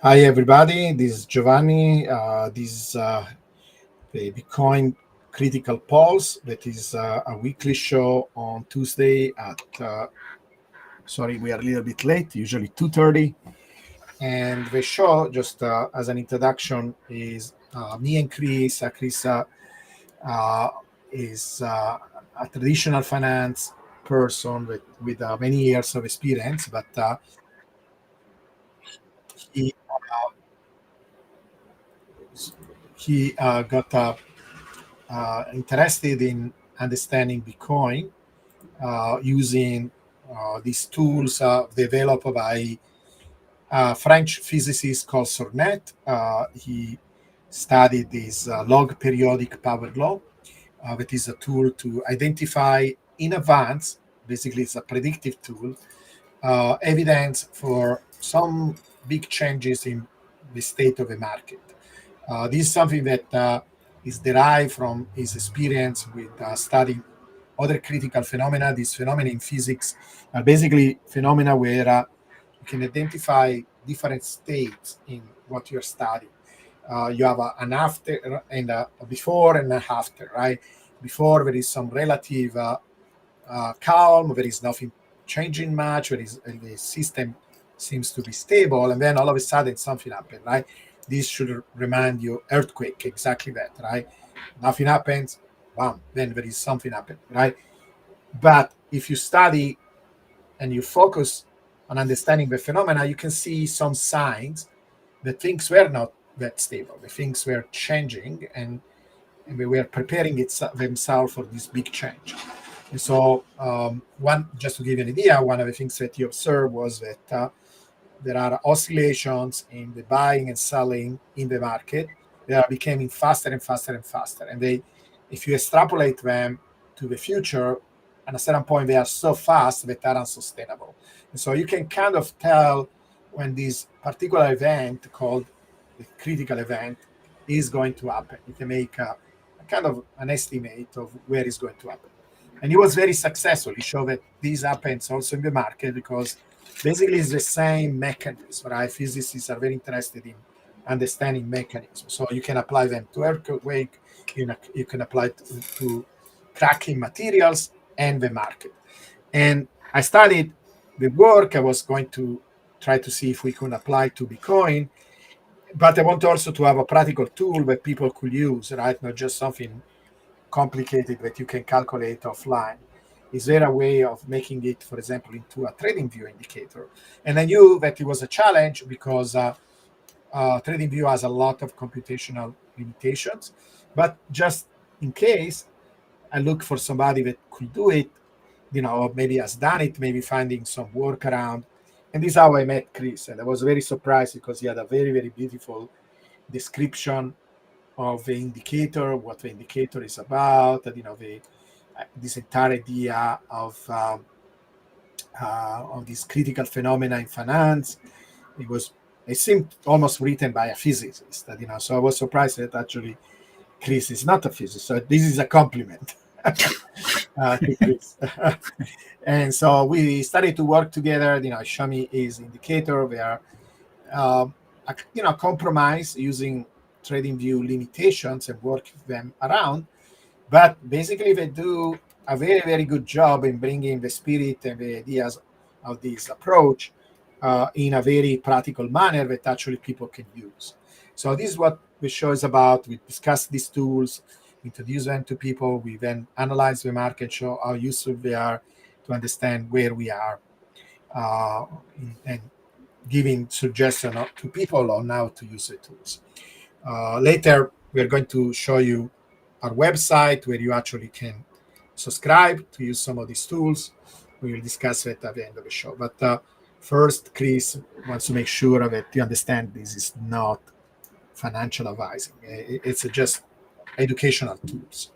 Hi, everybody. This is Giovanni. This is the Bitcoin Critical Pulse. That is a weekly show on Tuesday at, sorry, we are a little bit late, usually 2:30. And the show, just as an introduction, is me and Chris. Chris uh, is a traditional finance person with many years of experience, but he, he got interested in understanding Bitcoin using these tools developed by a French physicist called Sornet. He studied this log periodic power law, that is a tool to identify in advance, basically, it's a predictive tool, evidence for some big changes in the state of the market. This is something that is derived from his experience with studying other critical phenomena. These phenomena in physics are basically phenomena where you can identify different states in what you're studying. You have an after and a before and a after, right? Before there is some relative calm, there is nothing changing much, the system seems to be stable, and then all of a sudden something happened, right? This should remind you earthquake, exactly that, right? Nothing happens, bam, then there is something happened, right? But if you study and you focus on understanding the phenomena, you can see some signs that things were not that stable, the things were changing, and they were preparing themselves for this big change. And so, one just to give you an idea, one of the things that you observed was that there are oscillations in the buying and selling in the market. They are becoming faster and faster and faster, and if you extrapolate them to the future, at a certain point, they are so fast that they are unsustainable. And so, you can kind of tell when this particular event called the critical event is going to happen. You can make a kind of an estimate of where it's going to happen. And he was very successful. He showed that this happens also in the market because basically it's the same mechanism, right? Physicists are very interested in understanding mechanisms. So you can apply them to earthquake, you can apply it to cracking materials and the market. And I studied the work. I was going to try to see if we could apply to Bitcoin, but I want also to have a practical tool that people could use, right? Not just something complicated that you can calculate offline. Is there a way of making it, for example, into a trading view indicator? And I knew that it was a challenge because trading view has a lot of computational limitations. But just in case, I look for somebody that could do it, maybe has done it, maybe finding some workaround. And this is how I met Chris. And I was very surprised because he had a very, very beautiful description of the indicator, what the indicator is about, and this entire idea of this critical phenomena in finance. It seemed almost written by a physicist. So I was surprised that actually Chris is not a physicist. So this is a compliment to Chris. And so we started to work together. Show me his indicator. We are, compromise using TradingView limitations and work them around. But basically, they do a very, very good job in bringing the spirit and the ideas of this approach in a very practical manner that actually people can use. So this is what the show is about. We discuss these tools, introduce them to people. We then analyze the market, show how useful they are to understand where we are, uh, and giving suggestions to people on how to use the tools. Later, we are going to show you our website where you actually can subscribe to use some of these tools. We will discuss it at the end of the show. But first, Chris wants to make sure that you understand this is not financial advising. It's just educational tools.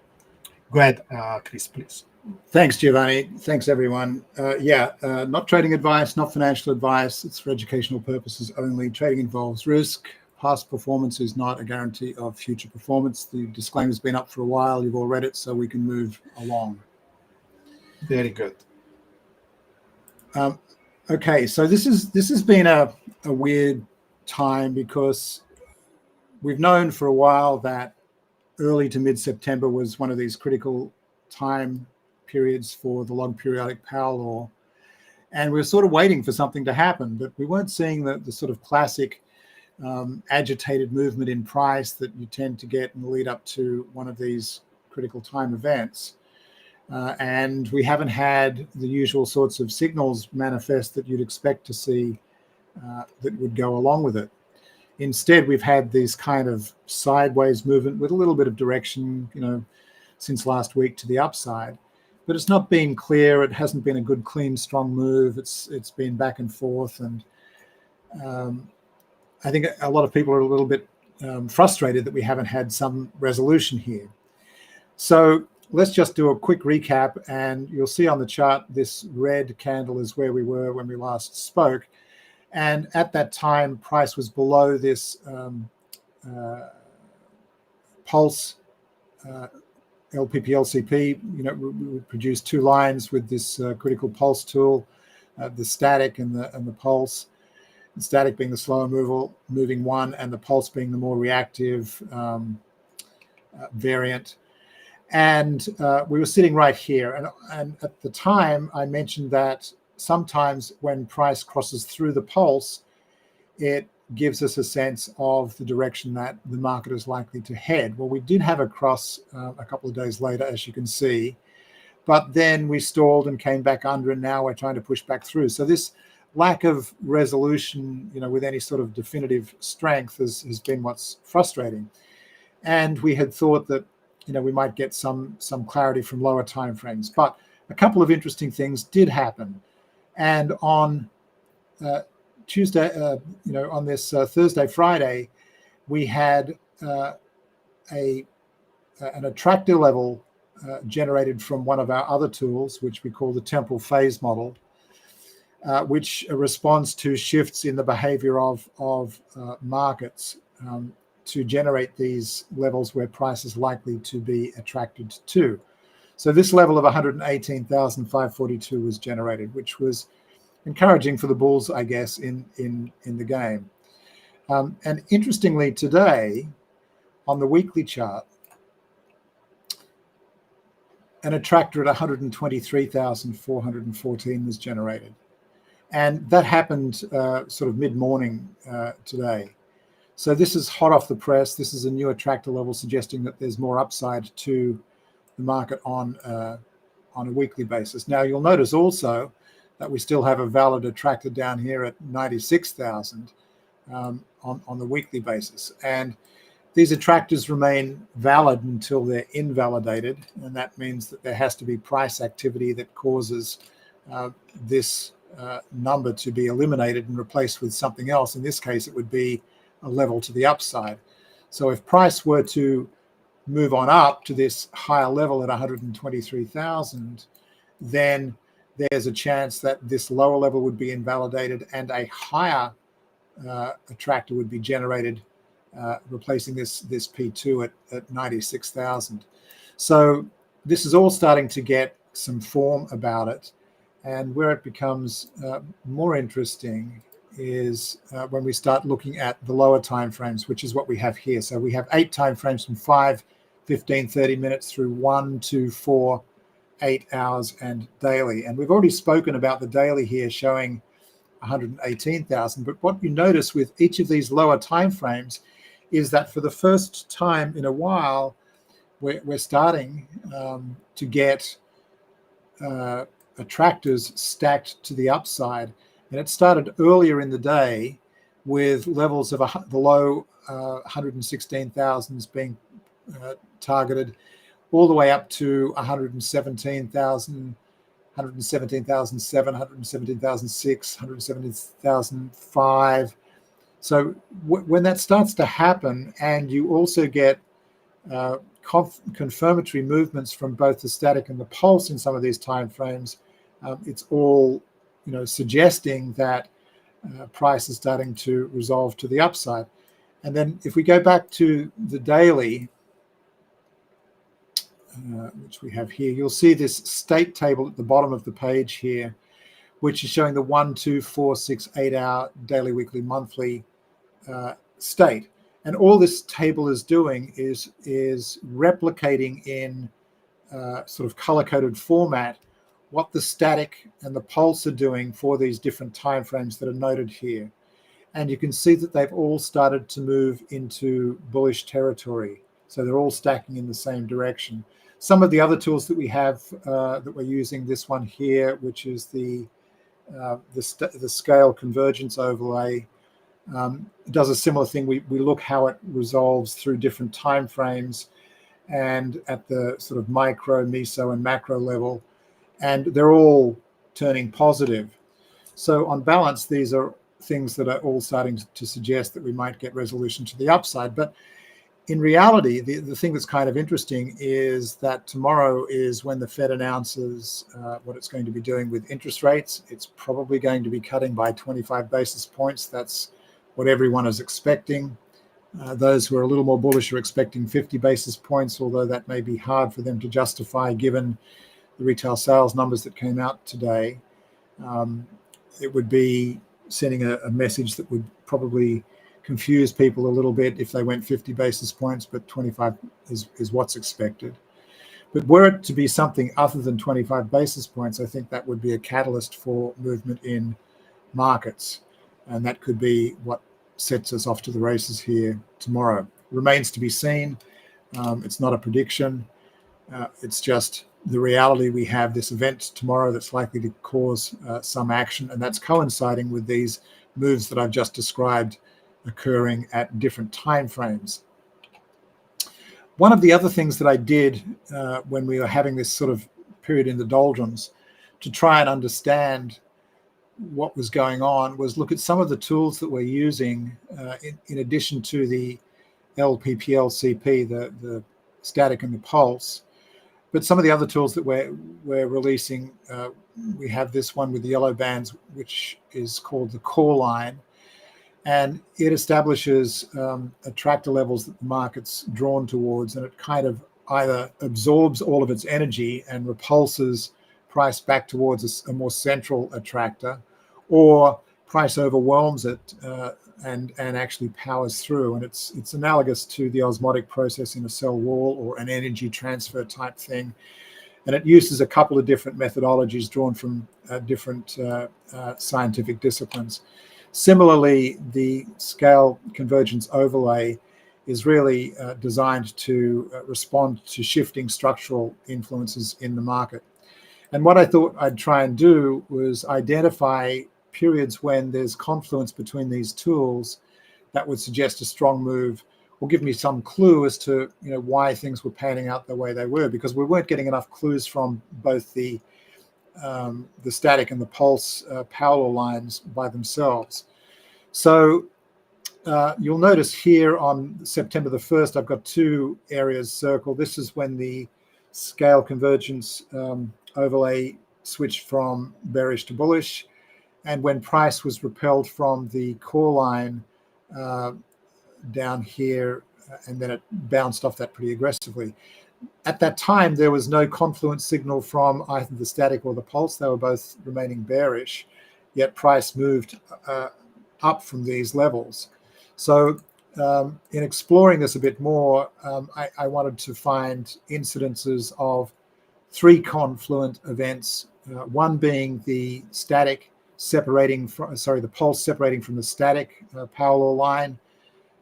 Go ahead, Chris, please. Thanks, Giovanni. Thanks, everyone. Not trading advice, not financial advice. It's for educational purposes only. Trading involves risk. Past performance is not a guarantee of future performance. The disclaimer's been up for a while. You've all read it, so we can move along. Very good. Okay, so this has been a weird time because we've known for a while that early to mid-September was one of these critical time periods for the log periodic power law. And we were sort of waiting for something to happen, but we weren't seeing the sort of classic agitated movement in price that you tend to get in the lead up to one of these critical time events. And we haven't had the usual sorts of signals manifest that you'd expect to see that would go along with it. Instead, we've had this kind of sideways movement with a little bit of direction, since last week to the upside. But it's not been clear. It hasn't been a good, clean, strong move. It's been back and forth. And I think a lot of people are a little bit frustrated that we haven't had some resolution here. So let's just do a quick recap. And you'll see on the chart, this red candle is where we were when we last spoke. And at that time, price was below this pulse LPP, LCP. We produced two lines with this critical pulse tool, the static and the pulse. The static being the slower moving one, and the pulse being the more reactive variant. And we were sitting right here. And at the time, I mentioned that sometimes when price crosses through the pulse, it gives us a sense of the direction that the market is likely to head. Well, we did have a cross a couple of days later, as you can see, but then we stalled and came back under, and now we're trying to push back through. So this lack of resolution, with any sort of definitive strength has been what's frustrating. And we had thought that, we might get some clarity from lower timeframes, but a couple of interesting things did happen. And on Tuesday, on this Thursday, Friday, we had an attractor level generated from one of our other tools, which we call the temporal phase model, which responds to shifts in the behavior of markets to generate these levels where price is likely to be attracted to. So this level of 118,542 was generated, which was encouraging for the bulls, I guess, in the game. And interestingly, today, on the weekly chart, an attractor at 123,414 was generated. And that happened sort of mid-morning today. So this is hot off the press. This is a new attractor level suggesting that there's more upside to the market on a weekly basis. Now, you'll notice also that we still have a valid attractor down here at 96,000 on the weekly basis. And these attractors remain valid until they're invalidated. And that means that there has to be price activity that causes this number to be eliminated and replaced with something else. In this case, it would be a level to the upside. So if price were to move on up to this higher level at 123,000, then there's a chance that this lower level would be invalidated and a higher attractor would be generated, replacing this P2 at 96,000. So this is all starting to get some form about it. And where it becomes more interesting is when we start looking at the lower timeframes, which is what we have here. So we have 8 timeframes from 5, 15, 30 minutes through 1, 2, 4, 8 hours and daily. And we've already spoken about the daily here showing 118,000. But what you notice with each of these lower timeframes is that for the first time in a while, we're starting to get attractors stacked to the upside. And it started earlier in the day with levels of the low 116,000s being targeted all the way up to 117,000, 117,007, 117,006, 117,005. So when that starts to happen, and you also get confirmatory movements from both the static and the pulse in some of these timeframes, it's all suggesting that price is starting to resolve to the upside. And then if we go back to the daily, which we have here, you'll see this state table at the bottom of the page here, which is showing the 1, 2, 4, 6, 8 hour daily, weekly, monthly state. And all this table is doing is replicating in sort of color-coded format what the static and the pulse are doing for these different timeframes that are noted here. And you can see that they've all started to move into bullish territory. So they're all stacking in the same direction. Some of the other tools that we have that we're using, this one here, which is the scale convergence overlay, does a similar thing. We look how it resolves through different time frames and at the sort of micro, meso, and macro level, and they're all turning positive. So on balance, these are things that are all starting to suggest that we might get resolution to the upside. But in reality, the thing that's kind of interesting is that tomorrow is when the Fed announces what it's going to be doing with interest rates. It's probably going to be cutting by 25 basis points. That's what everyone is expecting. Those who are a little more bullish are expecting 50 basis points, although that may be hard for them to justify given the retail sales numbers that came out today. It would be sending a message that would probably confuse people a little bit if they went 50 basis points, but 25 is what's expected. But were it to be something other than 25 basis points, I think that would be a catalyst for movement in markets. And that could be what sets us off to the races here tomorrow. Remains to be seen. It's not a prediction. It's just the reality. We have this event tomorrow that's likely to cause some action, and that's coinciding with these moves that I've just described occurring at different time frames. One of the other things that I did when we were having this sort of period in the doldrums to try and understand what was going on was look at some of the tools that we're using in addition to the LPPLCP, the static and the pulse. But some of the other tools that we're releasing, we have this one with the yellow bands, which is called the core line. And it establishes attractor levels that the market's drawn towards, and it kind of either absorbs all of its energy and repulses price back towards a more central attractor, or price overwhelms it and actually powers through. And it's analogous to the osmotic process in a cell wall or an energy transfer type thing. And it uses a couple of different methodologies drawn from different scientific disciplines. Similarly, the scale convergence overlay is really designed to respond to shifting structural influences in the market. And what I thought I'd try and do was identify periods when there's confluence between these tools that would suggest a strong move or give me some clue as to why things were panning out the way they were, because we weren't getting enough clues from both the static and the pulse parallel lines by themselves. So you'll notice here on September the 1st, I've got two areas circled. This is when the scale convergence overlay switched from bearish to bullish, and when price was repelled from the core line down here, and then it bounced off that pretty aggressively. At that time, there was no confluence signal from either the static or the pulse. They were both remaining bearish, yet price moved up from these levels. So in exploring this a bit more, I wanted to find incidences of three confluent events, one being the static separating from, the pulse separating from the static parallel line,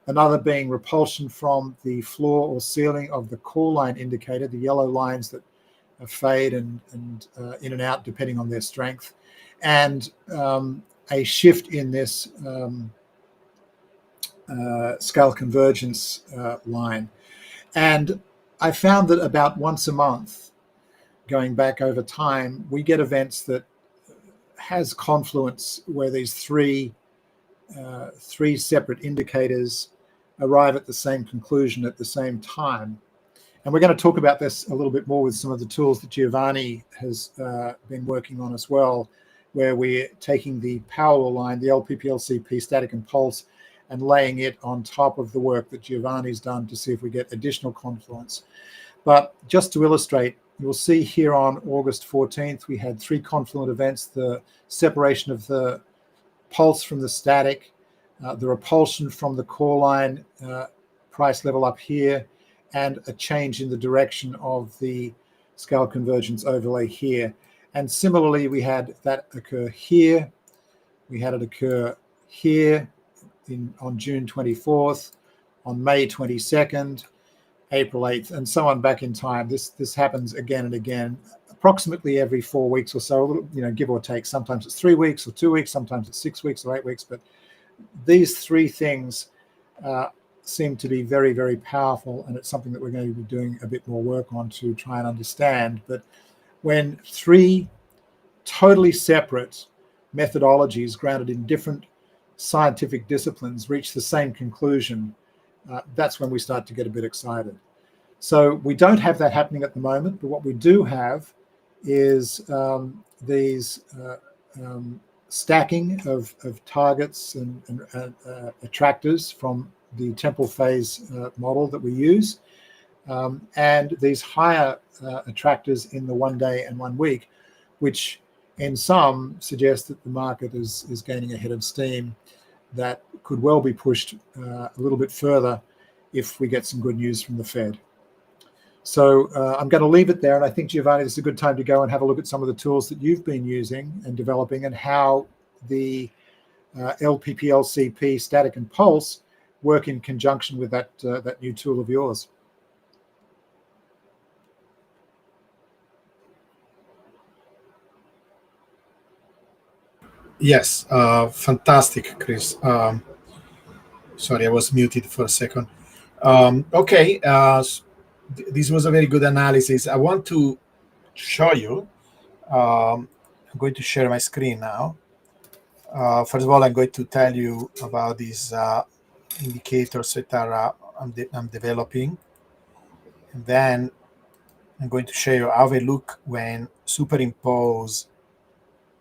another being repulsion from the floor or ceiling of the core line indicator, the yellow lines that fade and in and out depending on their strength, and a shift in this scale convergence line. And I found that about once a month, going back over time, we get events that has confluence where these three separate indicators arrive at the same conclusion at the same time. And we're going to talk about this a little bit more with some of the tools that Giovanni has been working on as well, where we're taking the parallel line, the LPPLCP static and pulse, and laying it on top of the work that Giovanni's done to see if we get additional confluence. But just to illustrate, you'll see here on August 14th, we had three confluent events: the separation of the pulse from the static, the repulsion from the core line price level up here, and a change in the direction of the scale convergence overlay here. And similarly, we had that occur here. We had it occur here on June 24th, on May 22nd, April 8th, and so on back in time. This happens again and again, approximately every 4 weeks or so, give or take. Sometimes it's 3 weeks or 2 weeks, sometimes it's 6 weeks or 8 weeks, but these three things seem to be very, very powerful, and it's something that we're going to be doing a bit more work on to try and understand. But when three totally separate methodologies grounded in different scientific disciplines reach the same conclusion, that's when we start to get a bit excited. So we don't have that happening at the moment, but what we do have is these stacking of targets and attractors from the temporal phase model that we use, and these higher attractors in the 1 day and 1 week, which in some suggest that the market is gaining a head of steam that could well be pushed a little bit further if we get some good news from the Fed. So I'm going to leave it there, and I think, Giovanni, this is a good time to go and have a look at some of the tools that you've been using and developing, and how the LPPLCP, static and pulse, work in conjunction with that new tool of yours. Yes, fantastic, Chris. Sorry, I was muted for a second. Okay, this was a very good analysis. I want to show you. I'm going to share my screen now. First of all, I'm going to tell you about these indicators that I'm developing, and then I'm going to show you how they look when superimposed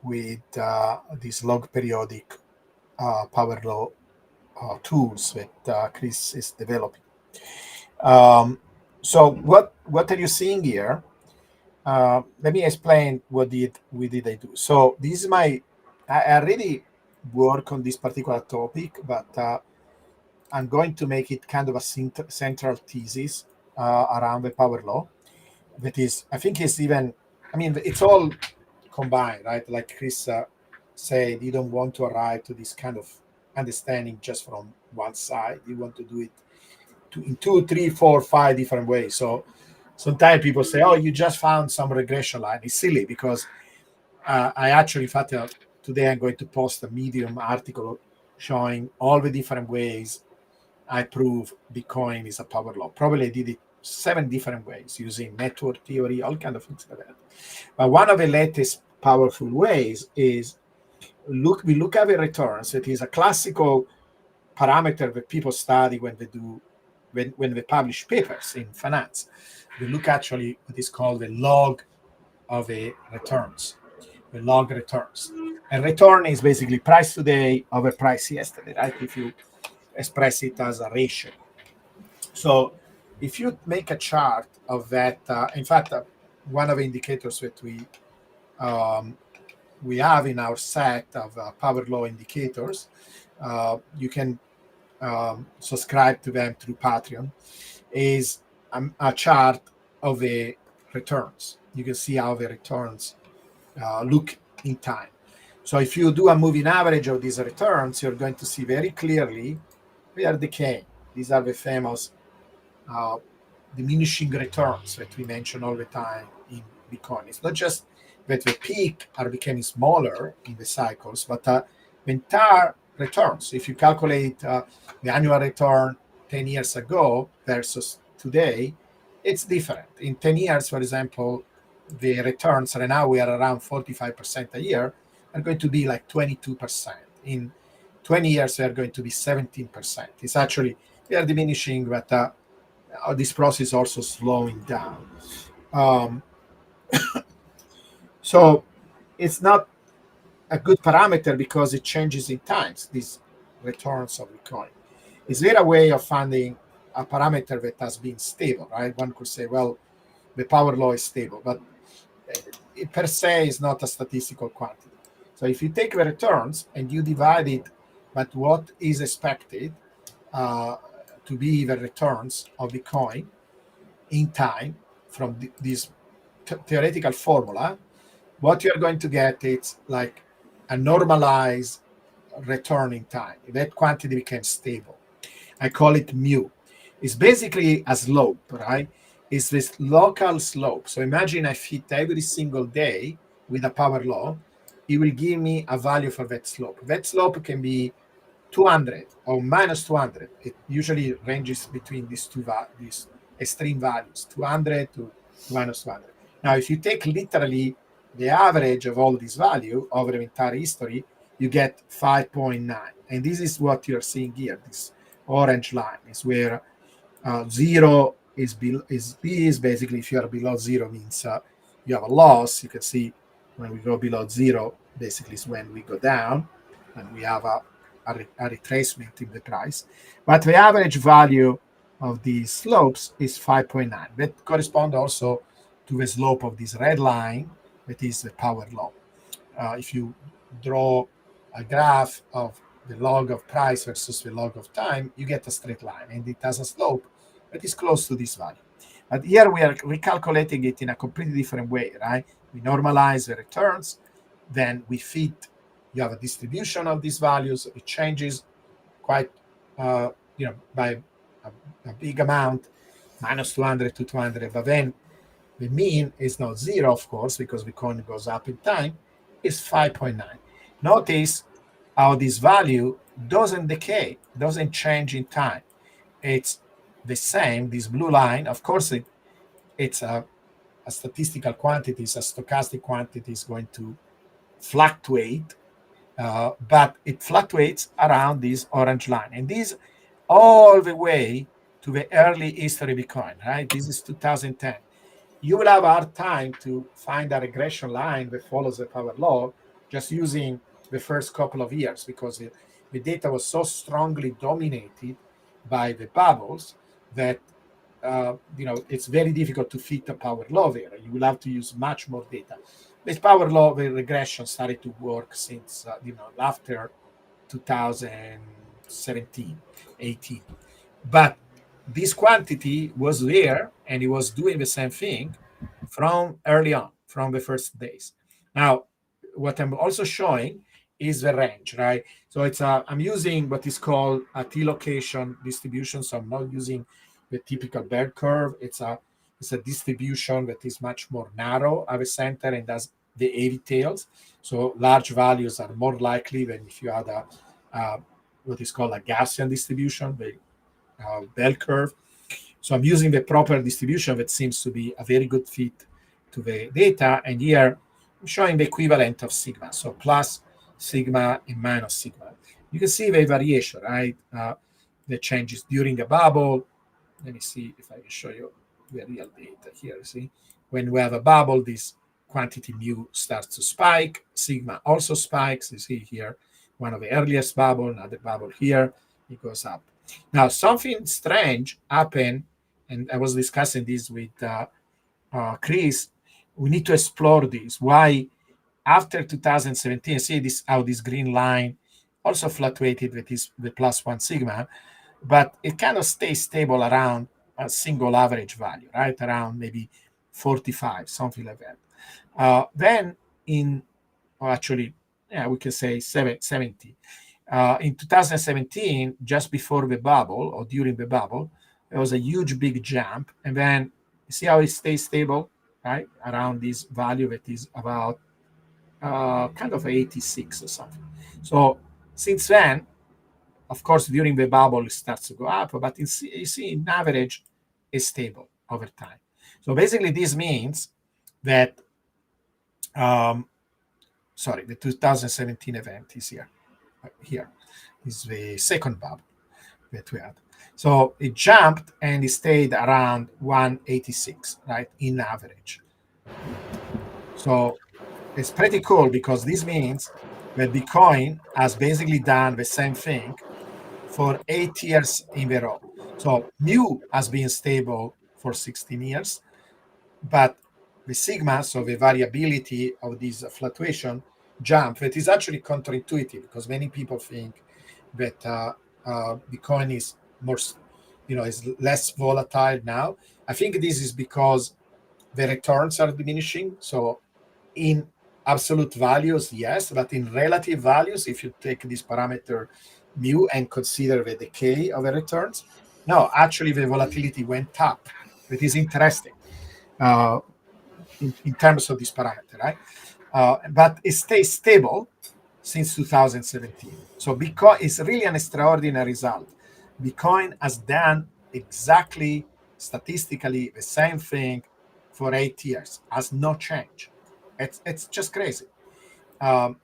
with these log periodic power law tools that Chris is developing. So what are you seeing here? Let me explain what I do. So this is I already work on this particular topic, but I'm going to make it kind of a central thesis around the power law. That is, I think it's even, it's all combined, right? Like Chris said, you don't want to arrive to this kind of understanding just from one side. You want to do it in 2, 3, 4, 5 different ways. So sometimes people say, oh, you just found some regression line. It's silly, because I actually, in fact, today I'm going to post a Medium article showing all the different ways I prove Bitcoin is a power law. Probably I did it 7 different ways, using network theory, all kind of things like that. But one of the latest powerful ways is we look at the returns. It is a classical parameter that people study when they publish papers in finance. We look actually what is called the log of the returns. The log returns. And return is basically price today over price yesterday, right? If you express it as a ratio. So if you make a chart of that, in fact, one of the indicators that we have in our set of power law indicators, you can subscribe to them through Patreon, is a chart of the returns. You can see how the returns look in time. So if you do a moving average of these returns, you're going to see very clearly they are decaying. These are the famous diminishing returns that we mention all the time in Bitcoin. It's not just that the peak are becoming smaller in the cycles, but the entire returns. If you calculate the annual return 10 years ago versus today, it's different. In 10 years, for example, the returns right now, we are around 45% a year, are going to be like 22%. In 20 years, they are going to be 17%. It's actually, they are diminishing, but this process is also slowing down. So it's not a good parameter because it changes in times, these returns of Bitcoin. Is there a way of finding a parameter that has been stable, right? One could say, well, the power law is stable, but it per se is not a statistical quantity. So if you take the returns and you divide it but what is expected to be the returns of Bitcoin in time from this theoretical formula. What you're going to get is like a normalized return in time. That quantity becomes stable. I call it mu. It's basically a slope, right? It's this local slope. So imagine I fit every single day with a power law. It will give me a value for that slope. That slope can be 200 or minus 200. It usually ranges between these extreme values, 200 to minus 200. Now, if you take literally the average of all these values over the entire history, you get 5.9. And this is what you're seeing here. This orange line is where zero is basically, if you are below zero, means you have a loss. You can see when we go below zero, basically is when we go down and we have a retracement in the price. But the average value of these slopes is 5.9. That corresponds also to the slope of this red line, that is the power law. If you draw a graph of the log of price versus the log of time, you get a straight line, and it has a slope that is close to this value. But here we are recalculating it in a completely different way, right? We normalize the returns, then we fit. You have a distribution of these values. It changes quite, by a big amount, minus 200 to 200. But then the mean is not zero, of course, because Bitcoin goes up in time. It's 5.9. Notice how this value doesn't decay, doesn't change in time. It's the same, this blue line. Of course, it's a statistical quantity, it's a stochastic quantity, is going to fluctuate, but it fluctuates around this orange line. And this all the way to the early history Bitcoin, right? This is 2010. You will have a hard time to find a regression line that follows the power law just using the first couple of years, because the data was so strongly dominated by the bubbles that it's very difficult to fit a power law there. You will have to use much more data. This power law, the regression started to work since after 2017, 18. But this quantity was there, and it was doing the same thing from early on, from the first days. Now, what I'm also showing is the range, right? So I'm using what is called a T-location distribution. So I'm not using the typical bell curve. It's a distribution that is much more narrow at the center and has the heavy tails. So large values are more likely than if you had what is called a Gaussian distribution, the bell curve. So I'm using the proper distribution that seems to be a very good fit to the data. And here I'm showing the equivalent of sigma. So plus sigma and minus sigma. You can see the variation, right? The changes during the bubble. Let me see if I can show you the real data here. See, when we have a bubble, this quantity mu starts to spike. Sigma also spikes. You see here, one of the earliest bubble, another bubble here, it goes up. Now, something strange happened, and I was discussing this with Chris. We need to explore this. Why, after 2017, see this how this green line also fluctuated with the plus one sigma, but it kind of stays stable around a single average value, right? Around maybe 45, something like that. Then actually, we can say 70. In 2017, just before the bubble or during the bubble, there was a huge big jump. And then you see how it stays stable, right? Around this value that is about kind of 86 or something. So since then, of course, during the bubble, it starts to go up, but you see in average, it's stable over time. So basically, this means that, the 2017 event is here. Here is the second bubble that we had. So it jumped and it stayed around 186, right, in average. So it's pretty cool because this means that Bitcoin has basically done the same thing for 8 years in a row. So mu has been stable for 16 years, but the sigma, so the variability of this fluctuation jump, it is actually counterintuitive because many people think that Bitcoin is more, is less volatile now. I think this is because the returns are diminishing. So in absolute values, yes, but in relative values, if you take this parameter mu and consider the decay of the returns, no, actually the volatility went up. It is interesting uh, in terms of this parameter, right? But it stays stable since 2017. So Bitcoin is really an extraordinary result. Bitcoin has done exactly statistically the same thing for 8 years, has no change. It's just crazy.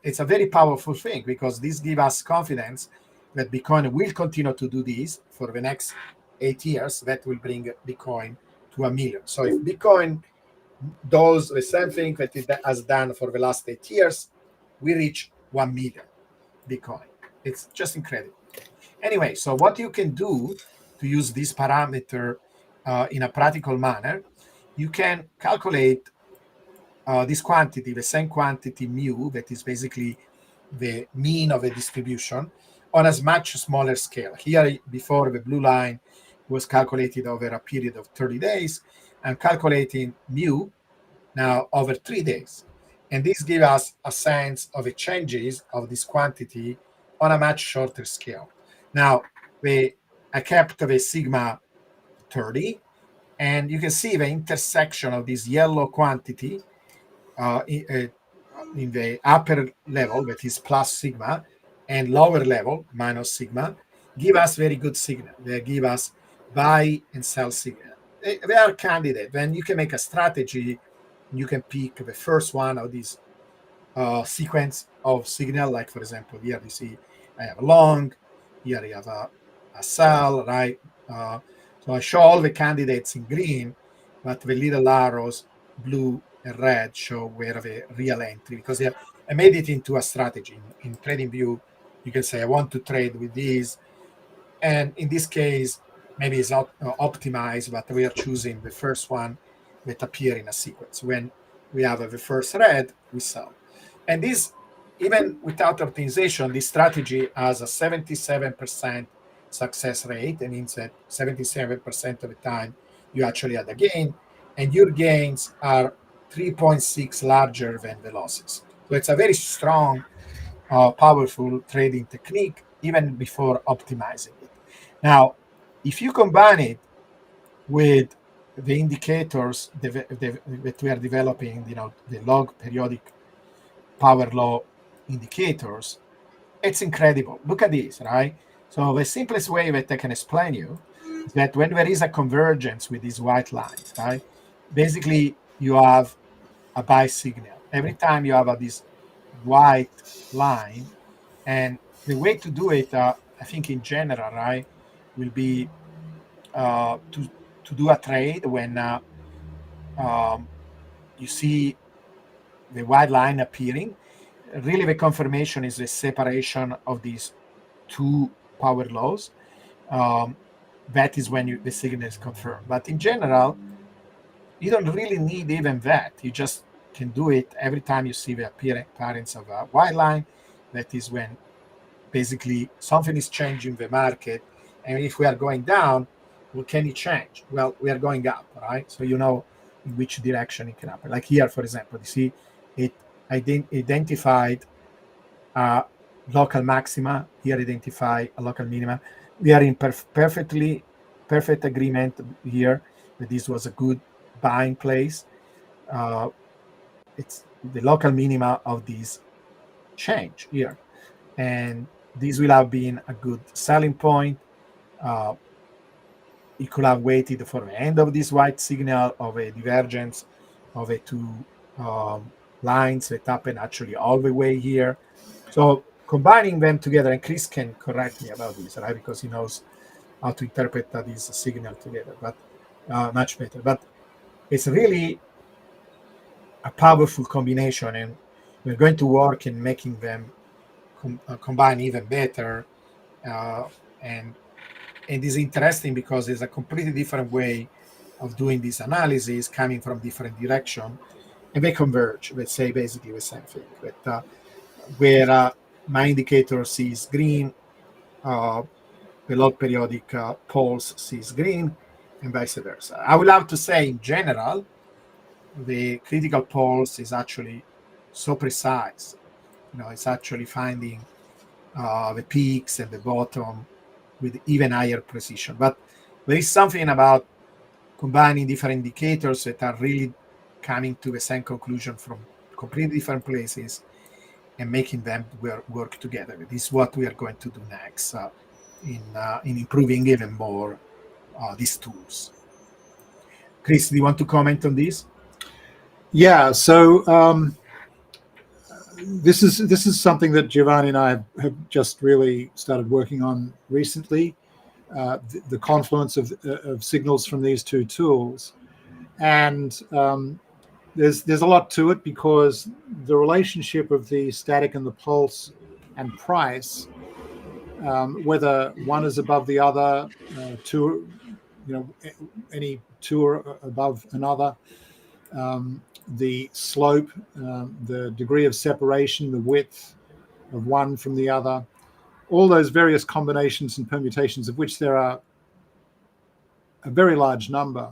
It's a very powerful thing because this gives us confidence that Bitcoin will continue to do this for the next 8 years. That will bring Bitcoin to 1 million. So if Bitcoin does the same thing that it has done for the last 8 years, we reach 1 million Bitcoin. It's just incredible. Anyway, so what you can do to use this parameter in a practical manner, you can calculate this quantity, the same quantity mu, that is basically the mean of a distribution, on a much smaller scale. Here, before, the blue line was calculated over a period of 30 days. I'm calculating mu now over 3 days. And this gives us a sense of the changes of this quantity on a much shorter scale. Now, I kept the sigma 30, and you can see the intersection of this yellow quantity in the upper level, that is plus sigma, and lower level, minus sigma, give us very good signal. They give us buy and sell signal. They are candidate. Then you can make a strategy. You can pick the first one of these sequence of signal. Like, for example, here you see I have a long, here you have a sell, right? So I show all the candidates in green, but the little arrows, blue and red, show where the real entry, because I made it into a strategy. In TradingView, you can say, I want to trade with these. And in this case, maybe it's not optimized, but we are choosing the first one that appear in a sequence. When we have the first red, we sell. And this, even without optimization, this strategy has a 77% success rate. It means that 77% of the time you actually had a gain, and your gains are 3.6 larger than the losses. So it's a very strong, powerful trading technique, even before optimizing it. Now, if you combine it with the indicators that we are developing, the log periodic power law indicators, it's incredible. Look at this, right? So the simplest way that I can explain you is that when there is a convergence with these white lines, right, basically you have a buy signal. Every time you have this white line, and the way to do it, I think in general, right, will be to do a trade when you see the white line appearing. Really, the confirmation is the separation of these two power laws. That is when the signal is confirmed. But in general, you don't really need even that. You just can do it every time you see the appearance of a white line. That is when basically something is changing the market. And if we are going down, what can it change? Well, we are going up, right? So you know in which direction it can happen. Like here, for example, you see it identified a local maxima, here identify a local minima. We are in perfect agreement here that this was a good buying place. It's the local minima of this change here. And this will have been a good selling point. It could have waited for the end of this white signal of a divergence of a two lines that happen actually all the way here. So combining them together, and Chris can correct me about this, right? Because he knows how to interpret this signal together, but much better. But it's really a powerful combination, and we're going to work in making them combine even better. And it's interesting because it's a completely different way of doing this analysis, coming from different direction, and they converge. They say basically the same thing. But where my indicator sees green, the log periodic pulse sees green, and vice versa. I would have to say, in general, the critical pulse is actually so precise. It's actually finding the peaks and the bottom with even higher precision. But there is something about combining different indicators that are really coming to the same conclusion from completely different places and making them work together. This is what we are going to do next in improving even more these tools. Chris, do you want to comment on this? Yeah. So this is something that Giovanni and I have just really started working on recently. The confluence of signals from these two tools, and there's a lot to it because the relationship of the static and the pulse and price, whether one is above the other, two, any two are above another, the slope, the degree of separation, the width of one from the other, all those various combinations and permutations, of which there are a very large number,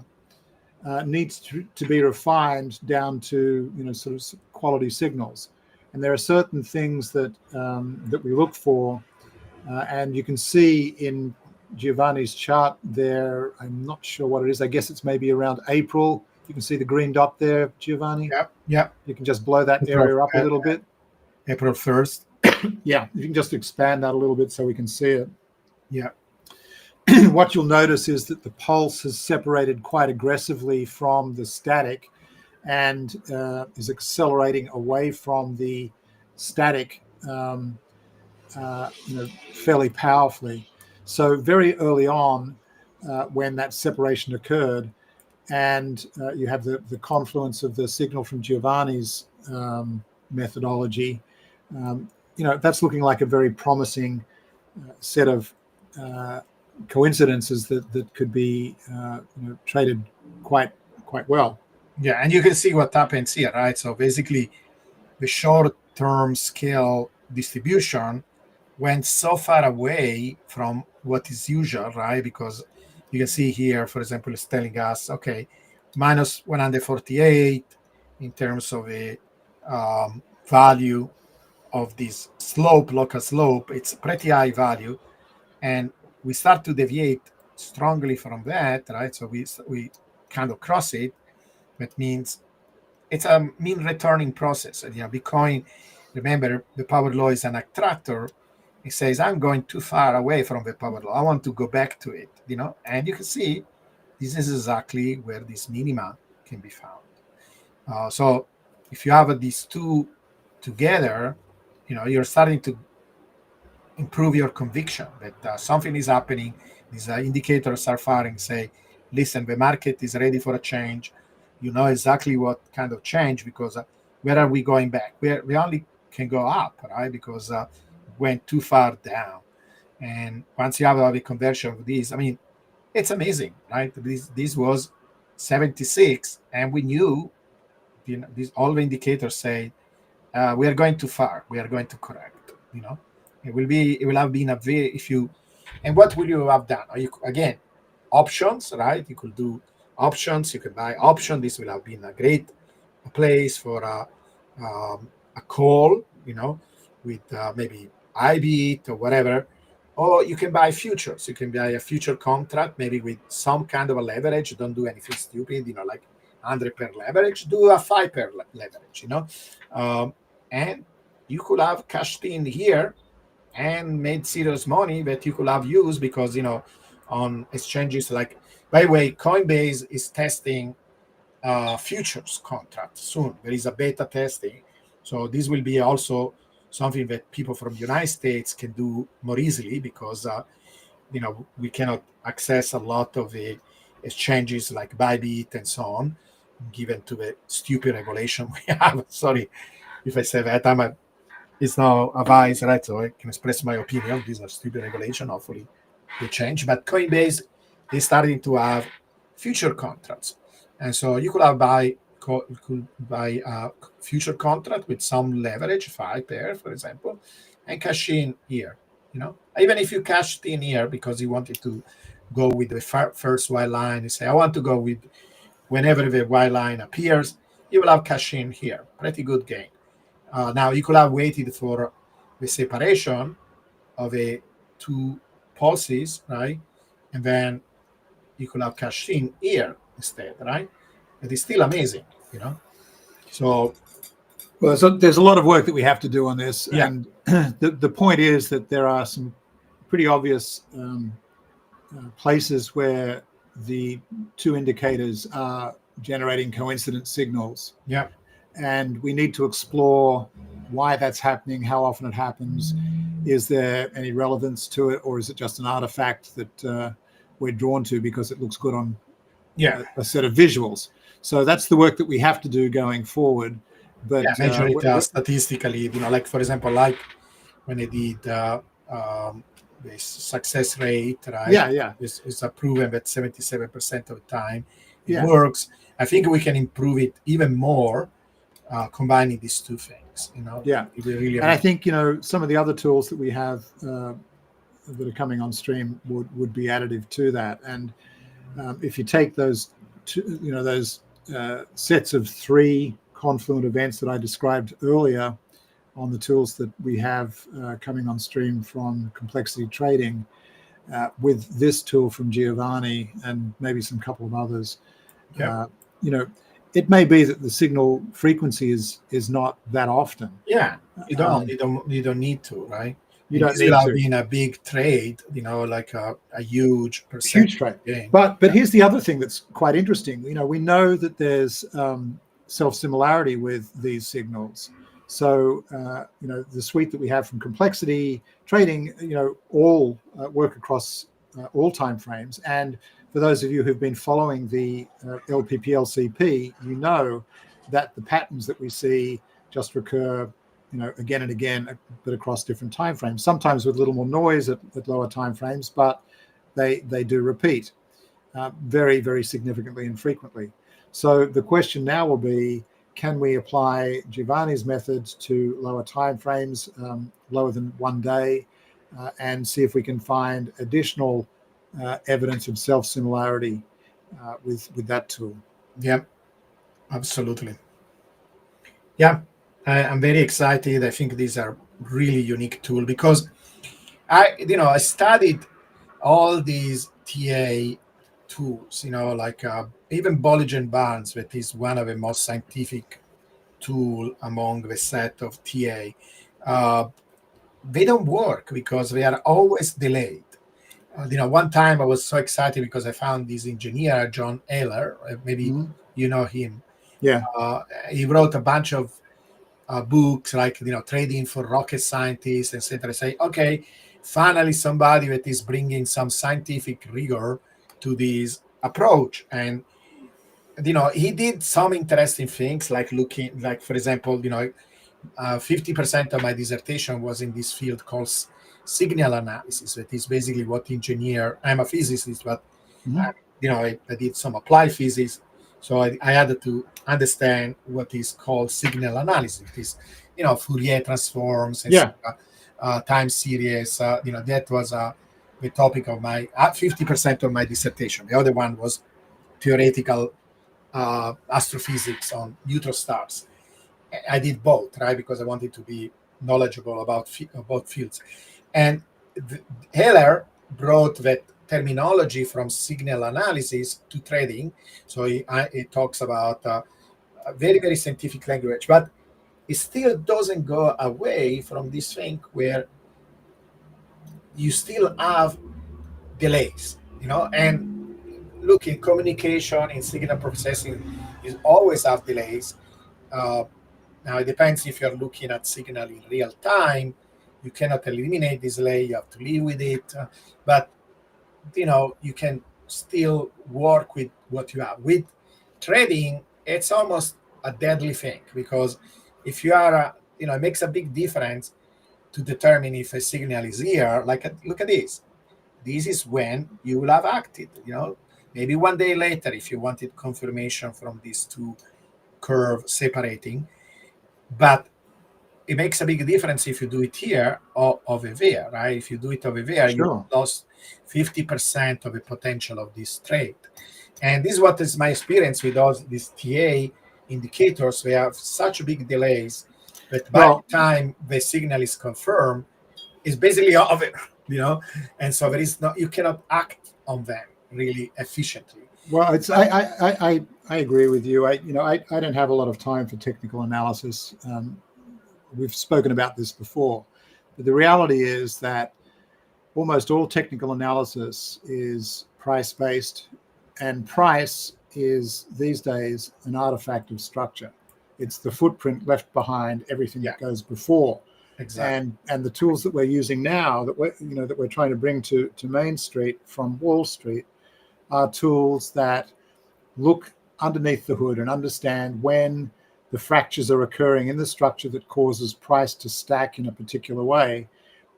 needs to be refined down to sort of quality signals. And there are certain things that that we look for, and you can see in Giovanni's chart there. I'm not sure what it is. I guess it's maybe around April. You can see the green dot there, Giovanni. Yeah. You can just blow that area up a little bit. April 1st. Yeah, you can just expand that a little bit so we can see it. Yeah. What you'll notice is that the pulse has separated quite aggressively from the static and is accelerating away from the static fairly powerfully. So very early on, when that separation occurred, and you have the confluence of the signal from Giovanni's methodology, that's looking like a very promising set of coincidences that could be traded quite well. Yeah, and you can see what happens here, right? So basically, the short-term scale distribution went so far away from what is usual, right? Because you can see here, for example, it's telling us, okay, minus 148 in terms of a value of this slope, local slope. It's a pretty high value. And we start to deviate strongly from that, right? So we kind of cross it. That means it's a mean returning process. And Bitcoin, remember, the power law is an attractor. It says, I'm going too far away from the power law. I want to go back to it, And you can see this is exactly where this minima can be found. So if you have these two together, you're starting to improve your conviction that something is happening. These indicators are firing, say, listen, the market is ready for a change. You know exactly what kind of change, because where are we going back? We only can go up, right? Because went too far down. And once you have a conversion of these, I mean, it's amazing, right? This was 76, and we knew, all the indicators say we are going too far. We are going to correct. It will have been a very, if you, and what will you have done? Again, options, right? You could do options. You could buy option. This will have been a great place for a call, with maybe IBIT or whatever. Or you can buy futures. You can buy a future contract, maybe with some kind of a leverage. Don't do anything stupid, like 100 per leverage. Do a 5 per leverage, and you could have cashed in here and made serious money that you could have used, because on exchanges like, by the way, Coinbase is testing futures contracts soon. There is a beta testing, so this will be also something that people from the United States can do more easily, because we cannot access a lot of the exchanges like Bybit and so on, given to the stupid regulation we have. Sorry if I say that. It's now a vice, right? So I can express my opinion. These are stupid regulation. Hopefully they change. But Coinbase is starting to have future contracts. And so you could buy a future contract with some leverage, 5 pair, for example, and cash in here. Even if you cashed in here because you wanted to go with the first white line, you say, I want to go with whenever the white line appears, you will have cash in here. Pretty good gain. Now, you could have waited for the separation of a two pulses, right? And then you could have cashed in here instead, right? It is still amazing. So, Well, so there's a lot of work that we have to do on this. yeah. And the point is that there are some pretty obvious places where the two indicators are generating coincident signals. Yeah. And we need to explore why that's happening, how often it happens. Is there any relevance to it, or is it just an artifact that we're drawn to because it looks good on a set of visuals? So that's the work that we have to do going forward. But measure it statistically, like, for example, like when I did this success rate, right? Yeah. It's proven that 77% of the time it works. I think we can improve it even more combining these two things. Yeah. Really and I think some of the other tools that we have that are coming on stream would be additive to that. And if you take those those sets of three confluent events that I described earlier on the tools that we have coming on stream from complexity trading, with this tool from Giovanni and maybe some couple of others, it may be that the signal frequency is not that often. Yeah, you don't need to, right? You don't need to. Being a big trade, like a huge percentage. Huge trade. Gain. But here's the other thing that's quite interesting. We know that there's self-similarity with these signals. So, the suite that we have from complexity trading, all work across all time frames. And for those of you who've been following the LPP-LCP, you know that the patterns that we see just recur, again and again, but across different time frames. Sometimes with a little more noise at lower time frames, but they do repeat very, very significantly and frequently. So the question now will be, can we apply Giovanni's methods to lower time frames, lower than 1 day, and see if we can find additional evidence of self-similarity with that tool? Yeah, absolutely. Yeah, I'm very excited. I think these are really unique tools because I studied all these TA tools, like even Bollinger and Barnes, that is one of the most scientific tool among the set of TA. They don't work because they are always delayed. One time I was so excited because I found this engineer, John Ehler, maybe you know him. Yeah. He wrote a bunch of books like, trading for rocket scientists, etc. I say, okay, finally somebody that is bringing some scientific rigor to this approach. And he did some interesting things, like looking, like, for example, 50% of my dissertation was in this field called signal analysis. That is basically what I'm a physicist, but I did some applied physics, so I had to understand what is called signal analysis. It is Fourier transforms and time series. That was the topic of my 50% of my dissertation. The other one was theoretical astrophysics on neutron stars. I did both, right, because I wanted to be knowledgeable about both fields. And Heller brought that terminology from signal analysis to trading. So he talks about a very, very scientific language, but it still doesn't go away from this thing where you still have delays, and look, in communication, in signal processing, you always have delays. Now, it depends if you're looking at signal in real time. You cannot eliminate this delay. You have to live with it. But, you can still work with what you have. With trading, it's almost a deadly thing because if you are, it makes a big difference to determine if a signal is here. Like, look at this. This is when you will have acted, maybe 1 day later if you wanted confirmation from these two curves separating. But it makes a big difference if you do it here or over there, right? If you do it over there, you Sure. lost 50% of the potential of this trade. And this is what is my experience with all these TA indicators. We have such big delays that by Well, the time the signal is confirmed, it's basically over, and so there is no, you cannot act on them really efficiently. well, it's I agree with you. I don't have a lot of time for technical analysis. We've spoken about this before, but the reality is that almost all technical analysis is price based, and price is these days an artifact of structure. It's the footprint left behind everything that goes before. Exactly. And the tools that we're using now that we're trying to bring to Main Street from Wall Street are tools that look underneath the hood and understand when the fractures are occurring in the structure that causes price to stack in a particular way,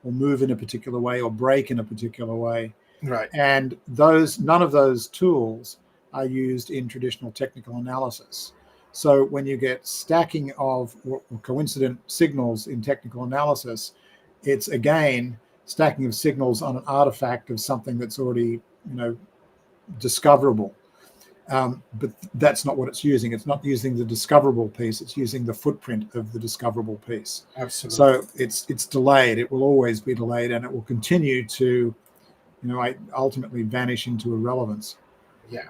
or move in a particular way, or break in a particular way. Right. And none of those tools are used in traditional technical analysis. So when you get stacking of or coincident signals in technical analysis, it's again stacking of signals on an artifact of something that's already discoverable. But that's not what it's using. It's not using the discoverable piece. It's using the footprint of the discoverable piece. Absolutely. So it's delayed. It will always be delayed, and it will continue to, ultimately vanish into irrelevance. Yeah.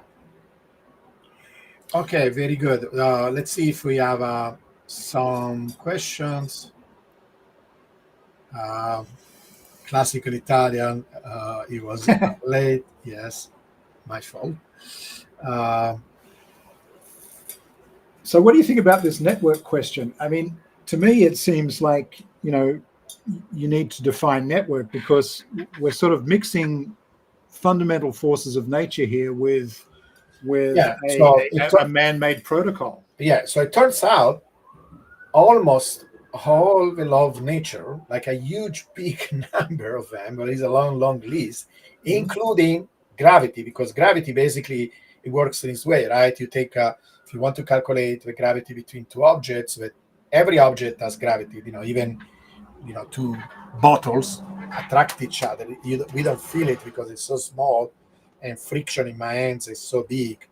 Okay, very good. Let's see if we have some questions. Classical Italian. It was late. Yes, my fault. So what do you think about this network question? I mean, to me, it seems like, you need to define network, because we're sort of mixing fundamental forces of nature here with a man-made protocol. Yeah, so it turns out almost all the law of nature, like a huge big number of them, but it's a long list, including gravity, because gravity basically it works in this way, right? You take if you want to calculate the gravity between two objects, that every object has gravity, even two bottles attract each other. We don't feel it because it's so small, and friction in my hands is so big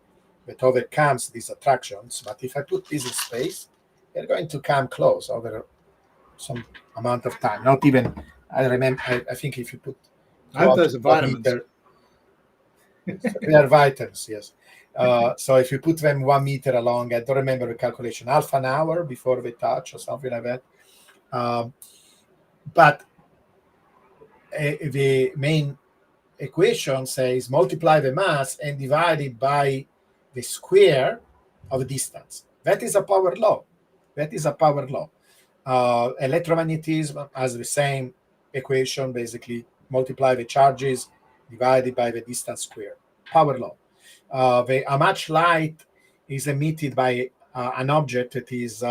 that overcomes these attractions. But if I put this in space, they're going to come close over some amount of time. Not even, I remember, I think if you put I hope those are vitamins. They are vitamins, yes. So if you put them 1 meter along, I don't remember the calculation, half an hour before they touch or something like that. But the main equation says multiply the mass and divide it by the square of distance. That is a power law. Electromagnetism has the same equation, basically multiply the charges divided by the distance square. Power law. How much light is emitted by an object that is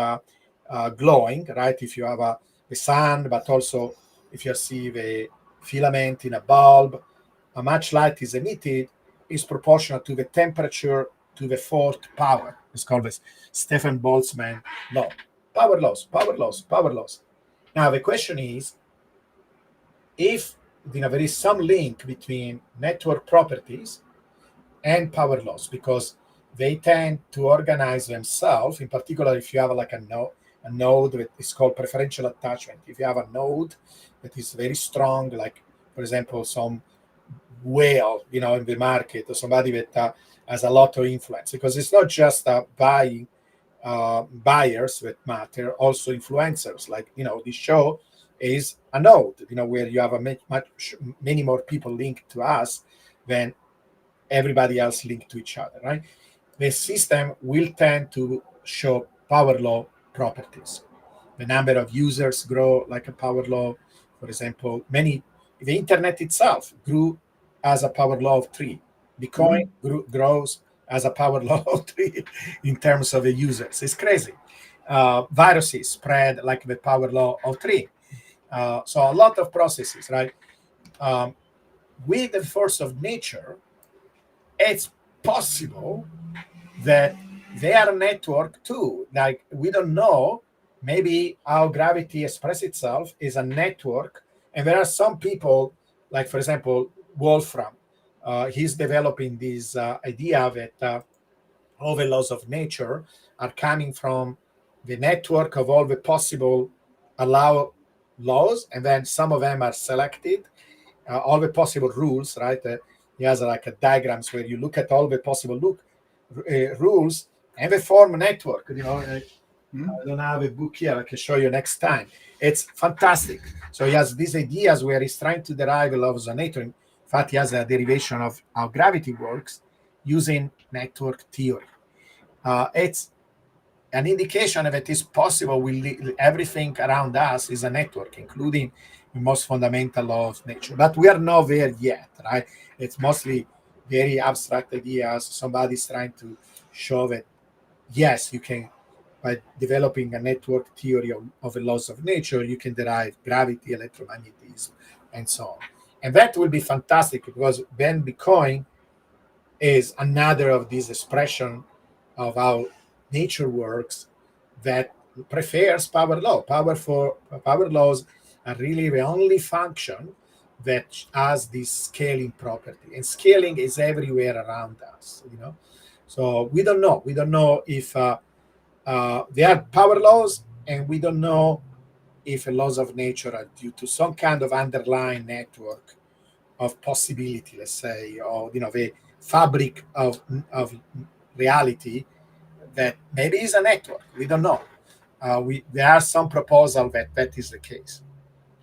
glowing, right? If you have the sun, but also if you see the filament in a bulb, how much light is emitted is proportional to the temperature to the fourth power. It's called the Stefan Boltzmann law. Power laws. Now the question is, if there is some link between network properties and power laws, because they tend to organize themselves. In particular, if you have like a node that is called preferential attachment. If you have a node that is very strong, like for example some whale, in the market, or somebody that has a lot of influence, because it's not just buyers that matter, also influencers. Like the show is a node, where you have many more people linked to us than everybody else linked to each other, right? The system will tend to show power law properties. The number of users grow like a power law. For example, the internet itself grew as a power law of 3. Bitcoin grows as a power law of 3 in terms of the users. It's crazy. Viruses spread like the power law of 3. So a lot of processes, right? With the force of nature, it's possible that they are network too. Like we don't know, maybe how gravity expresses itself is a network. And there are some people, like for example, Wolfram, he's developing this idea that all the laws of nature are coming from the network of all the possible allow laws, and then some of them are selected, all the possible rules, right? He has like a diagrams where you look at all the possible rules, and they form a network. I don't have a book here. I can show you next time. It's fantastic. So he has these ideas where he's trying to derive the laws of nature. In fact, he has a derivation of how gravity works using network theory. It's an indication that it is possible. Everything around us is a network, including the most fundamental law of nature. But we are not there yet, right? It's mostly very abstract ideas. Somebody's trying to show that, yes, you can, by developing a network theory of the laws of nature, you can derive gravity, electromagnetism, and so on. And that will be fantastic, because then Bitcoin is another of these expression of how nature works that prefers power law. Power laws are really the only function that has this scaling property, and scaling is everywhere around us. So we don't know. We don't know if they are power laws, and we don't know if the laws of nature are due to some kind of underlying network of possibility, let's say, or the fabric of reality that maybe is a network. We don't know. There are some proposal that is the case.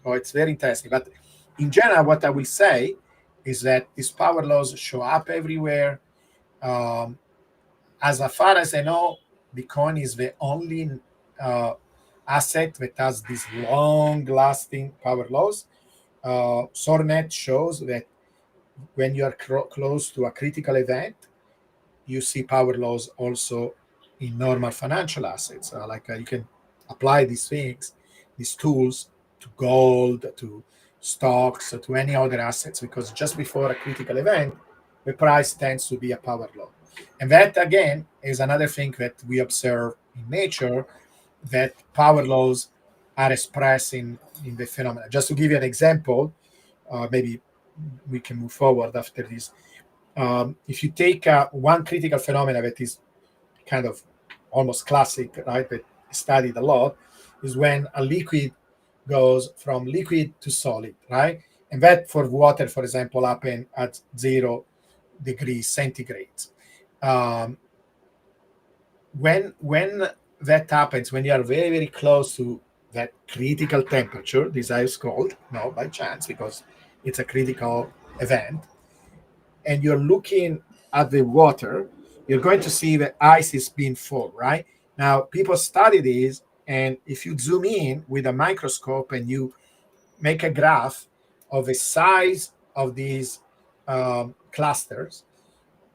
So it's very interesting. But in general, what I will say is that these power laws show up everywhere. As far as I know, Bitcoin is the only asset that has these long-lasting power laws. Sornet shows that when you are close to a critical event, you see power laws also in normal financial assets. You can apply these things, these tools, to gold, to stocks, to any other assets, because just before a critical event, the price tends to be a power law. And that, again, is another thing that we observe in nature, that power laws are expressed in the phenomena. Just to give you an example, maybe we can move forward after this. If you take one critical phenomenon that is kind of almost classic, right, that studied a lot, is when a liquid goes from liquid to solid, right? And that for water, for example, happen at 0 degrees centigrade. When that happens, when you are very, very close to that critical temperature, this is called, no, by chance, because it's a critical event, and you're looking at the water, you're going to see the ice is being formed, right? Now, people study this, and if you zoom in with a microscope and you make a graph of the size of these clusters,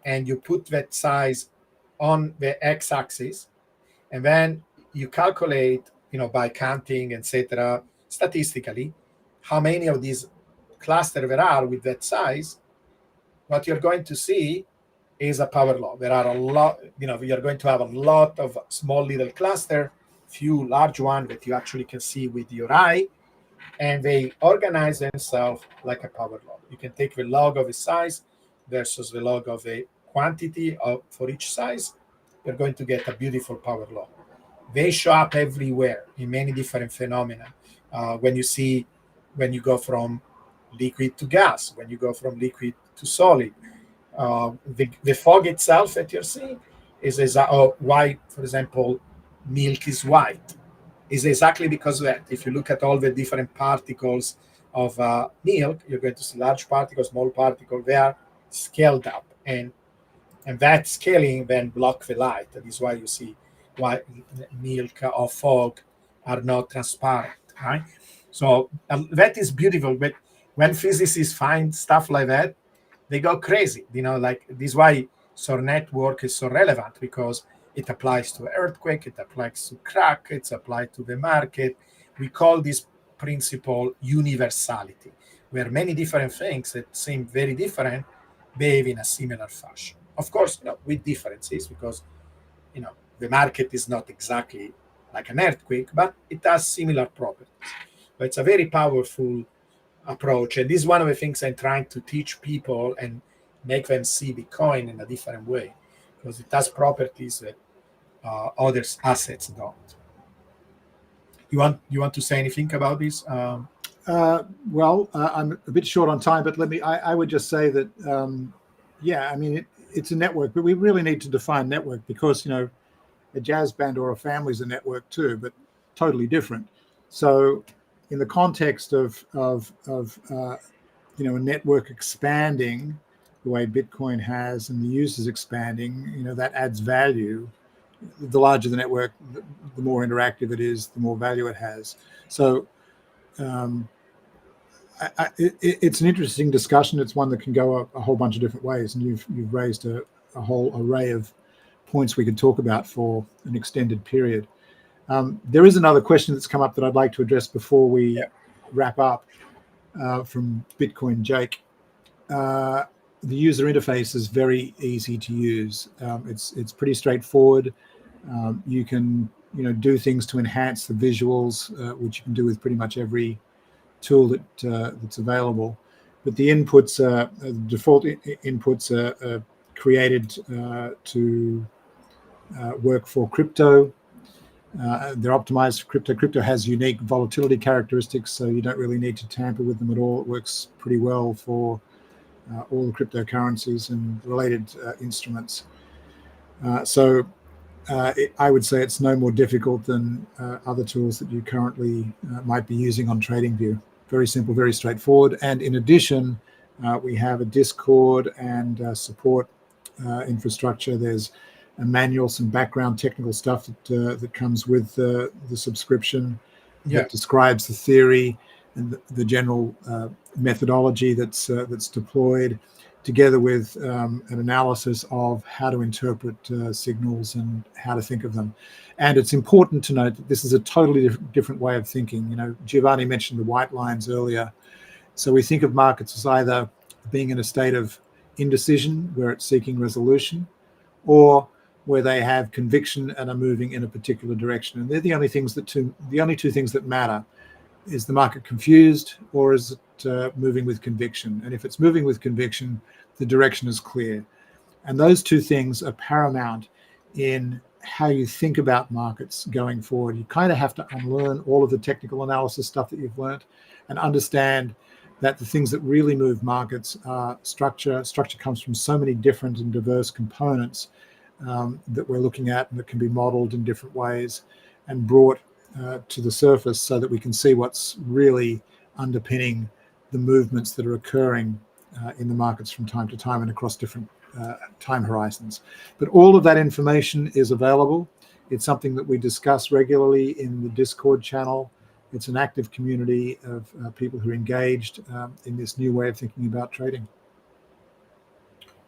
and you put that size on the x-axis, and then you calculate, by counting, etc., statistically, how many of these clusters there are with that size, what you're going to see is a power law. There are a lot, you're going to have a lot of small little cluster, few large ones that you actually can see with your eye, and they organize themselves like a power law. You can take the log of a size versus the log of a quantity for each size. You're going to get a beautiful power law. They show up everywhere in many different phenomena. When you go from liquid to gas, when you go from liquid to solid, the fog itself that you're seeing is why, for example, milk is white. Is exactly because of that. If you look at all the different particles of milk, you're going to see large particles, small particles. They are scaled up, and that scaling then block the light. That is why you see why milk or fog are not transparent, right? So that is beautiful. But when physicists find stuff like that, they go crazy. Like this is why Sornet work is so relevant, because it applies to earthquake, it applies to crack, it's applied to the market. We call this principle universality, where many different things that seem very different behave in a similar fashion. Of course, with differences, because the market is not exactly like an earthquake, but it has similar properties. So it's a very powerful approach, and this is one of the things I'm trying to teach people and make them see Bitcoin in a different way, because it has properties that other assets don't. You want to say anything about this? Well, I'm a bit short on time, but I would just say that, yeah, I mean, it's a network, but we really need to define network, because, a jazz band or a family is a network too, but totally different. So in the context of a network expanding the way Bitcoin has, and the users expanding, that adds value. The larger the network, the more interactive it is, the more value it has. So it's an interesting discussion. It's one that can go a whole bunch of different ways, and you've raised a whole array of points we could talk about for an extended period. There is another question that's come up that I'd like to address before we wrap up, from Bitcoin Jake. The user interface is very easy to use. It's pretty straightforward. You can do things to enhance the visuals, which you can do with pretty much every tool that's available. But the inputs, the default inputs are created to work for crypto. They're optimized for crypto. Crypto has unique volatility characteristics, so you don't really need to tamper with them at all. It works pretty well for all the cryptocurrencies and related instruments. I would say it's no more difficult than other tools that you currently might be using on TradingView. Very simple, very straightforward. And in addition, we have a Discord and support infrastructure. There's a manual, some background technical stuff that comes with the subscription that describes the theory and the general methodology that's deployed, together with an analysis of how to interpret signals and how to think of them. And it's important to note that this is a totally different way of thinking. Giovanni mentioned the white lines earlier. So we think of markets as either being in a state of indecision, where it's seeking resolution, or where they have conviction and are moving in a particular direction. And they're the only two things that matter. Is the market confused, or is it moving with conviction? And if it's moving with conviction, the direction is clear. And those two things are paramount in how you think about markets going forward. You kind of have to unlearn all of the technical analysis stuff that you've learned and understand that the things that really move markets are structure. Structure comes from so many different and diverse components that we're looking at, and that can be modeled in different ways and brought to the surface, so that we can see what's really underpinning the movements that are occurring in the markets from time to time and across different time horizons. But all of that information is available. It's something that we discuss regularly in the Discord channel. It's an active community of people who are engaged in this new way of thinking about trading.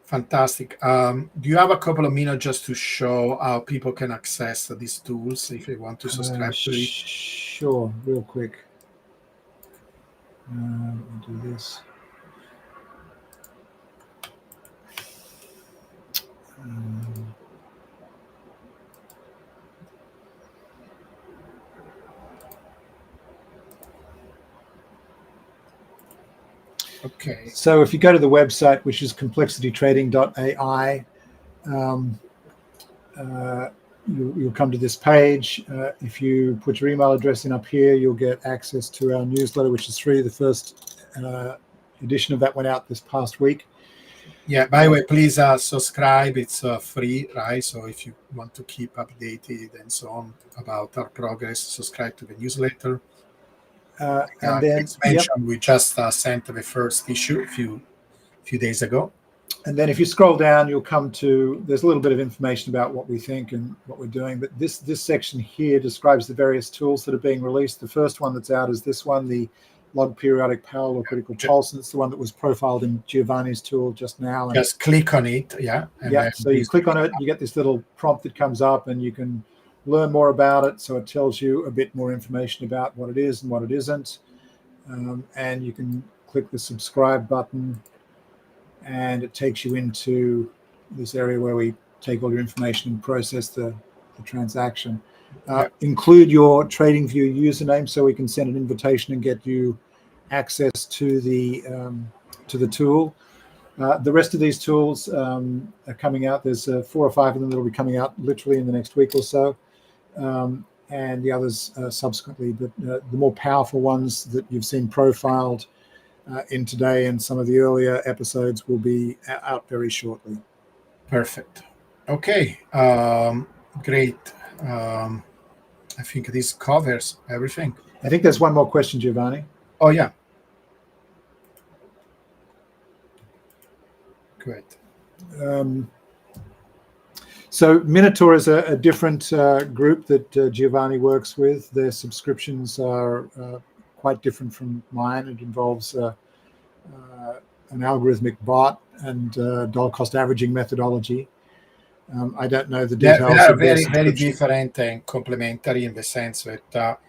Fantastic. Do you have a couple of minutes just to show how people can access these tools if they want to subscribe to it? Sure, real quick. We'll do this. Okay. So if you go to the website, which is complexitytrading.ai, you'll come to this page. If you put your email address in up here, you'll get access to our newsletter, which is free. The first edition of that went out this past week. Yeah, by the way, please subscribe. It's free, right? So if you want to keep updated and so on about our progress, subscribe to the newsletter. And then Chris mentioned, we just sent the first issue a few days ago. And then if you scroll down, you'll come to, there's a little bit of information about what we think and what we're doing. But this section here describes the various tools that are being released. The first one that's out is this one, the log periodic parallel or critical pulse. And it's the one that was profiled in Giovanni's tool just now. And just click on it, And so you click on it, you get this little prompt that comes up, and you can learn more about it. So it tells you a bit more information about what it is and what it isn't. And you can click the subscribe button, and it takes you into this area where we take all your information and process the transaction. Include your TradingView username so we can send an invitation and get you access to the tool. The rest of these tools are coming out. There's 4 or 5 of them that will be coming out literally in the next week or so, and the others subsequently. But the more powerful ones that you've seen profiled in today and some of the earlier episodes will be out very shortly. Perfect. Okay. Great. I think this covers everything. I think there's one more question, Giovanni. Oh, yeah. Great. So Minotaur is a different group that Giovanni works with. Their subscriptions are quite different from mine. It involves an algorithmic bot and dollar cost averaging methodology. I don't know the details. They are very, very different and complementary in the sense that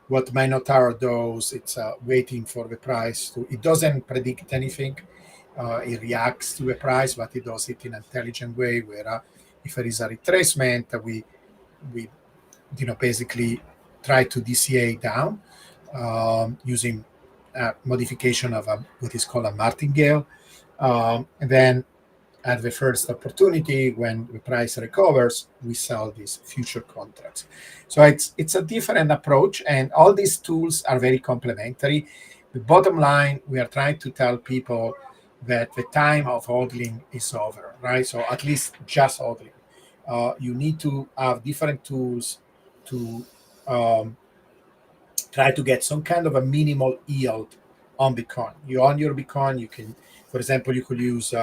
what Minotaur does, it's waiting for the price to. It doesn't predict anything. It reacts to the price, but it does it in an intelligent way. Where if there is a retracement, we basically try to DCA down using modification of what is called a martingale, and then at the first opportunity, when the price recovers, we sell these future contracts. So it's a different approach, and all these tools are very complementary. The bottom line, we are trying to tell people that the time of hodling is over, right? So at least just hodling. You need to have different tools to try to get some kind of a minimal yield on Bitcoin. You own your Bitcoin, you can, for example, you could use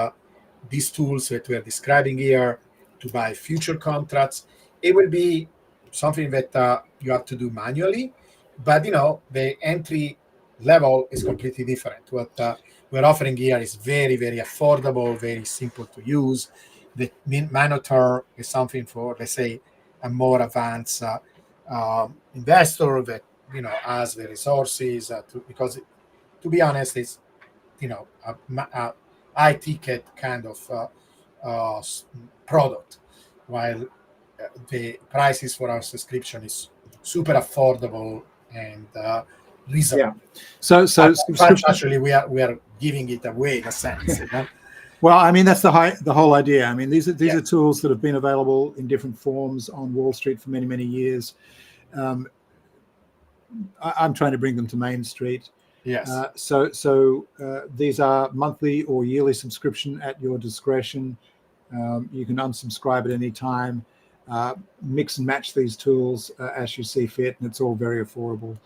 these tools that we are describing here to buy future contracts. It will be something that you have to do manually, but the entry level is completely different. What we're offering here is very, very affordable, very simple to use. The Minotaur is something for, let's say, a more advanced investor that has the resources because to be honest, it's a high ticket kind of product, while the prices for our subscription is super affordable and reasonable. Yeah. So actually we are giving it away in a sense. Well, I mean, that's the whole idea. I mean, these are tools that have been available in different forms on Wall Street for many, many years. I'm trying to bring them to Main Street. Yes. So these are monthly or yearly subscription at your discretion. You can unsubscribe at any time. Mix and match these tools as you see fit, and it's all very affordable.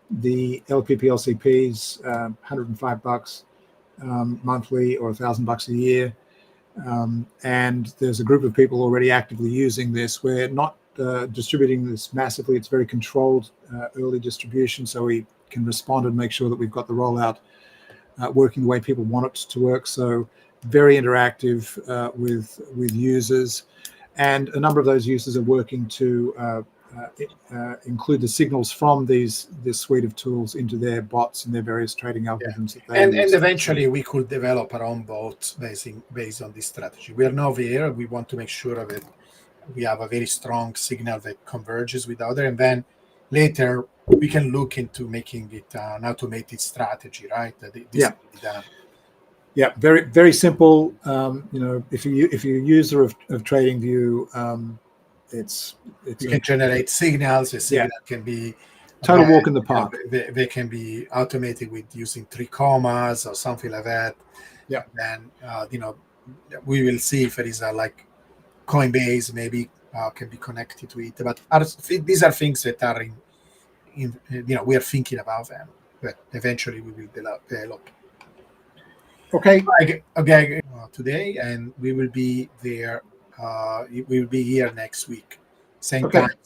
The LPP/LCPs, $105 monthly or $1,000 a year, and there's a group of people already actively using this. We're not distributing this massively. It's very controlled early distribution, so we can respond and make sure that we've got the rollout working the way people want it to work. So very interactive with users, and a number of those users are working to include the signals from this suite of tools into their bots and their various trading algorithms that they use. And eventually we could develop our own bots based on this strategy. We are now there. We want to make sure that we have a very strong signal that converges with other, and then later we can look into making it an automated strategy, right? Yeah, very, very simple. If you're a user of TradingView, you can generate signals. A signal can be total walk in the park. They can be automated with using 3 commas or something like that. Yeah. Then we will see if there is like Coinbase maybe can be connected to it. But these are things that are we are thinking about them, but eventually we will develop. Okay. Today, and we will be there. We will be here next week, same time.